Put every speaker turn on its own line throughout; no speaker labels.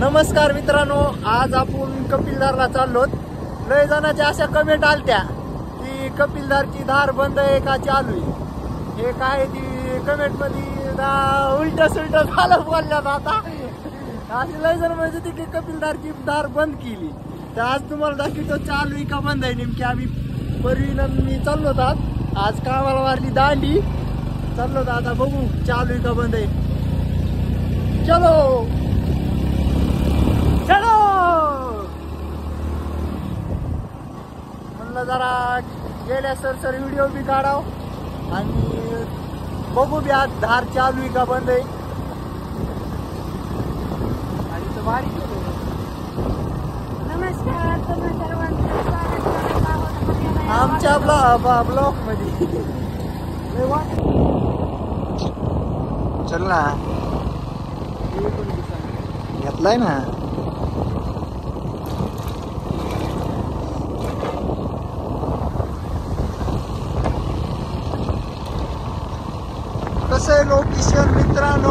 नमस्कार मित्रांनो, आज आपण कपिलधारला चाललो. लय जणांच्या अशा कमेंट आलत्या की कपिलधारची धार बंद आहे का चालू आहे. हे काय ती कमेंट मध्ये उलट सुलट झालं बोलल्यात. आता अशी लय जण म्हणजे ती की कपिलधारची धार बंद केली. तर आज तुम्हाला दाखवतो चालू आहे का बंद आहे. नेमकी आम्ही परवीन मी चाललो होतात आज कामाला मारली दांडी चाललो होता. आता बघू चालू आहे का बंद आहे. चलो चलो म्हणलं जरा गेल्या सर व्हिडिओ बी काढाव आणि बघू बी आज धार चालू आहे का बंद आहे. आणि तर भारी
नमस्कार तुम्हा सर्वांचं स्वागत आहे
आमच्या ब्लॉक मध्ये. चल ना घेतलाय ना. कसं आहे लोकेशन मित्रांनो,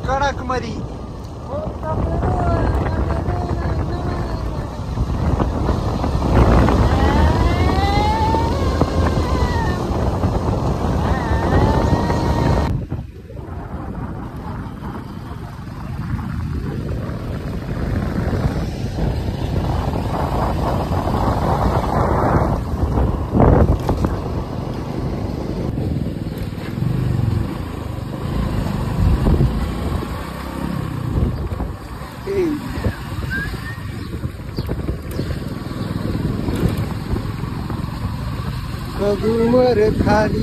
कडक मध्ये. कबूवर खाली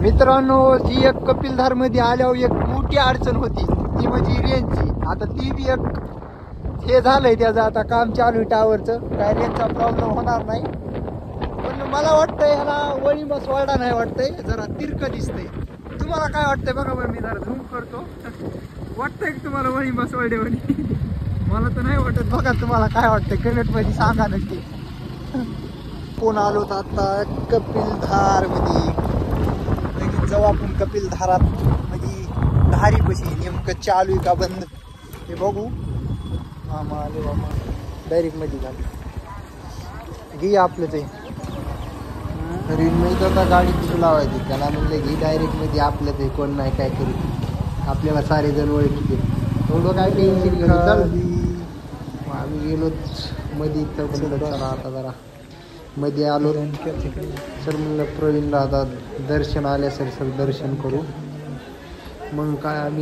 मित्रांनो, जी एक कपिलधार मध्ये आल्यावर एक मोठी अडचण होती ती म्हणजे रेंजची. आता ती बी एक हे झालंय त्याचं आता काम चालू आहे टावरचं. काय रेंजचा प्रॉब्लेम होणार नाही. पण मला वाटतंय ह्याला वळी बस वाढा नाही वाटतंय, जरा तिरकं दिसतंय. तुम्हाला काय वाटतंय बघा बरं, मी जरा झूम करतो. वाटतंय की तुम्हाला वळी बस वाढेवणी? मला तर नाही वाटत. बघा तुम्हाला काय वाटतंय कमेंट मध्ये सांगा नक्की. कोण आलो आता कपिलधार मध्ये जाऊ आपण. कपिलधारात म्हणजे धारी पशी नेमकं चालू आहे का बंद हे बघू. मामा आले मामा डायरेक्ट मध्ये झाले. घे आपलं ते माहित आता गाडी कुठं लावायची त्याला म्हणलं घे डायरेक्ट मध्ये आपलं ते. कोण नाही काय करू आपल्याला सारे जण ओळखीचे. थोडं काय टेन्शन घेऊन चालू. आम्ही गेलोच मध्ये तर चला आता जरा मध्ये आलो. सर म्हणलं प्रवीणला आता दर्शन आल्या सर दर्शन करू. मग काय आम्ही